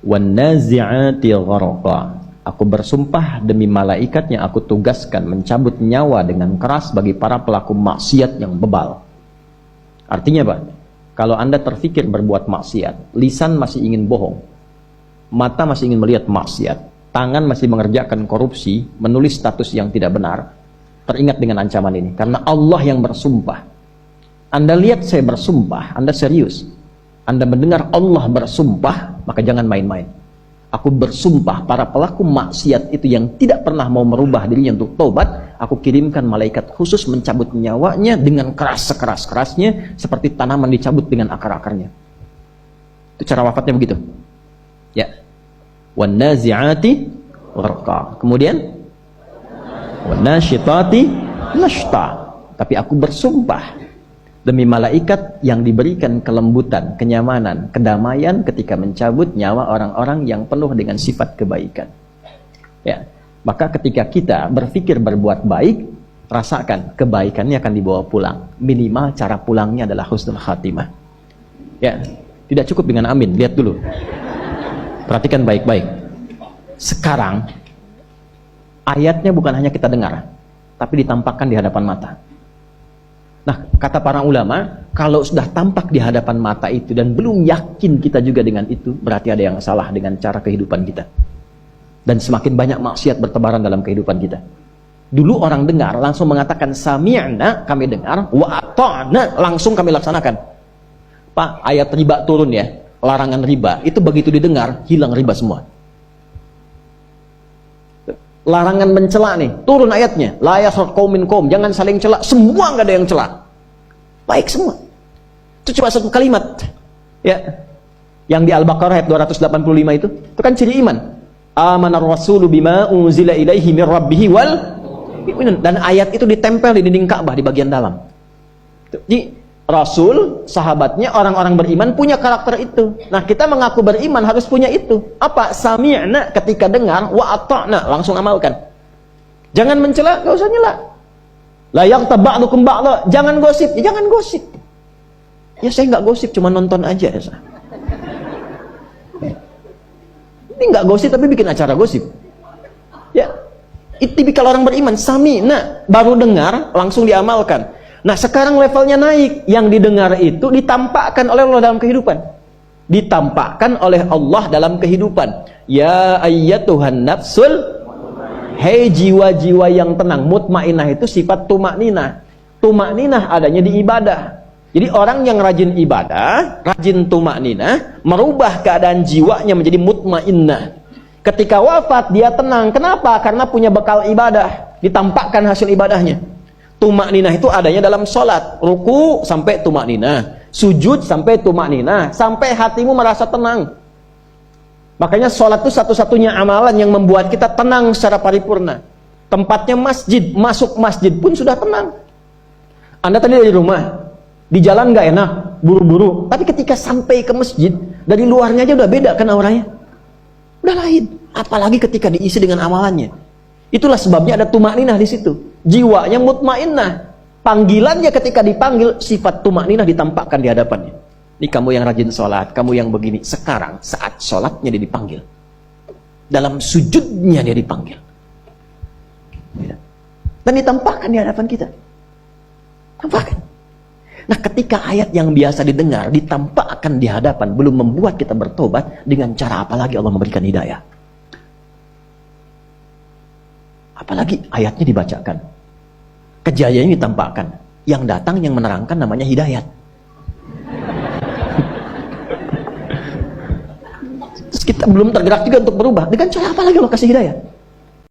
wan nazi'ati gharqa. Aku bersumpah demi malaikat yang aku tugaskan mencabut nyawa dengan keras bagi para pelaku maksiat yang bebal. Artinya apa? Kalau Anda terfikir berbuat maksiat, lisan masih ingin bohong, mata masih ingin melihat maksiat, tangan masih mengerjakan korupsi, menulis status yang tidak benar, teringat dengan ancaman ini. Karena Allah yang bersumpah. Anda lihat saya bersumpah, Anda serius. Anda mendengar Allah bersumpah, maka jangan main-main. Aku bersumpah para pelaku maksiat itu yang tidak pernah mau merubah dirinya untuk taubat, aku kirimkan malaikat khusus mencabut nyawanya dengan keras sekeras-kerasnya, seperti tanaman dicabut dengan akar-akarnya. Itu cara wafatnya begitu. Ya. Wan nazi'ati gharqa. Kemudian wan nasyitati nashta. Tapi aku bersumpah demi malaikat yang diberikan kelembutan, kenyamanan, kedamaian ketika mencabut nyawa orang-orang yang penuh dengan sifat kebaikan. Ya, maka ketika kita berpikir berbuat baik, rasakan kebaikannya akan dibawa pulang. Minimal cara pulangnya adalah husnul khatimah. Ya, tidak cukup dengan amin. Lihat dulu. Perhatikan baik-baik. Sekarang ayatnya bukan hanya kita dengar, tapi ditampakkan di hadapan mata. Nah, kata para ulama, kalau sudah tampak di hadapan mata itu dan belum yakin kita juga dengan itu, berarti ada yang salah dengan cara kehidupan kita. Dan semakin banyak maksiat bertebaran dalam kehidupan kita. Dulu orang dengar langsung mengatakan sami'na, kami dengar, wa ata'na, langsung kami laksanakan. Pak, ayat riba turun ya, larangan riba, itu begitu didengar, hilang riba semua. Larangan mencela nih, turun ayatnya, la yaskhar qaumin qaum, jangan saling cela, semua nggak ada yang cela. Baik semua. Itu cuma satu kalimat. Ya. Yang di Al-Baqarah ayat 285 itu kan ciri iman. Amanar rasulu bima unzila ilaihi mir rabbih wal mu'minun, dan ayat itu ditempel di dinding Ka'bah di bagian dalam. Jadi Rasul, sahabatnya, orang-orang beriman punya karakter itu. Nah, kita mengaku beriman harus punya itu. Apa? Sami'na, ketika dengar, wa ata'na, langsung amalkan. Jangan mencela, gak usah nyela. La yaghtab ba'dukum ba'dha, jangan gosip. Ya, jangan gosip. Ya, saya nggak gosip, cuma nonton aja ya. Ini nggak gosip tapi bikin acara gosip. Ya. Itu tipikal orang beriman, sami'na, baru dengar, langsung diamalkan. Nah, sekarang levelnya naik. Yang didengar itu ditampakkan oleh Allah dalam kehidupan. Ditampakkan oleh Allah dalam kehidupan. Ya ayyatuhan nafsul, hei jiwa-jiwa yang tenang. Mutmainah itu sifat tumakninah. Tumakninah adanya di ibadah. Jadi orang yang rajin ibadah, rajin tumakninah, merubah keadaan jiwanya menjadi mutmainnah. Ketika wafat dia tenang. Kenapa? Karena punya bekal ibadah. Ditampakkan hasil ibadahnya. Tumakninah itu adanya dalam sholat, ruku sampai tumakninah, sujud sampai tumakninah, sampai hatimu merasa tenang. Makanya sholat itu satu-satunya amalan yang membuat kita tenang secara paripurna. Tempatnya masjid, masuk masjid pun sudah tenang. Anda tadi dari rumah, di jalan nggak enak, buru-buru, tapi ketika sampai ke masjid, dari luarnya aja udah beda kan auranya, udah lain. Apalagi ketika diisi dengan amalannya. Itulah sebabnya ada tumakninah di situ. Jiwanya mutmainnah. Panggilannya ketika dipanggil, sifat tumakninah ditampakkan di hadapannya. Ini kamu yang rajin sholat, kamu yang begini. Sekarang saat sholatnya dia dipanggil. Dalam sujudnya dia dipanggil. Dan ditampakkan di hadapan kita. Tampakkan. Nah, ketika ayat yang biasa didengar ditampakkan di hadapan, belum membuat kita bertobat, dengan cara apa lagi Allah memberikan hidayah? Apalagi ayatnya dibacakan, kejayaannya ditampakkan, yang datang yang menerangkan namanya hidayat. Terus kita belum tergerak juga untuk berubah, dengan cara apa lagi Allah kasih hidayat?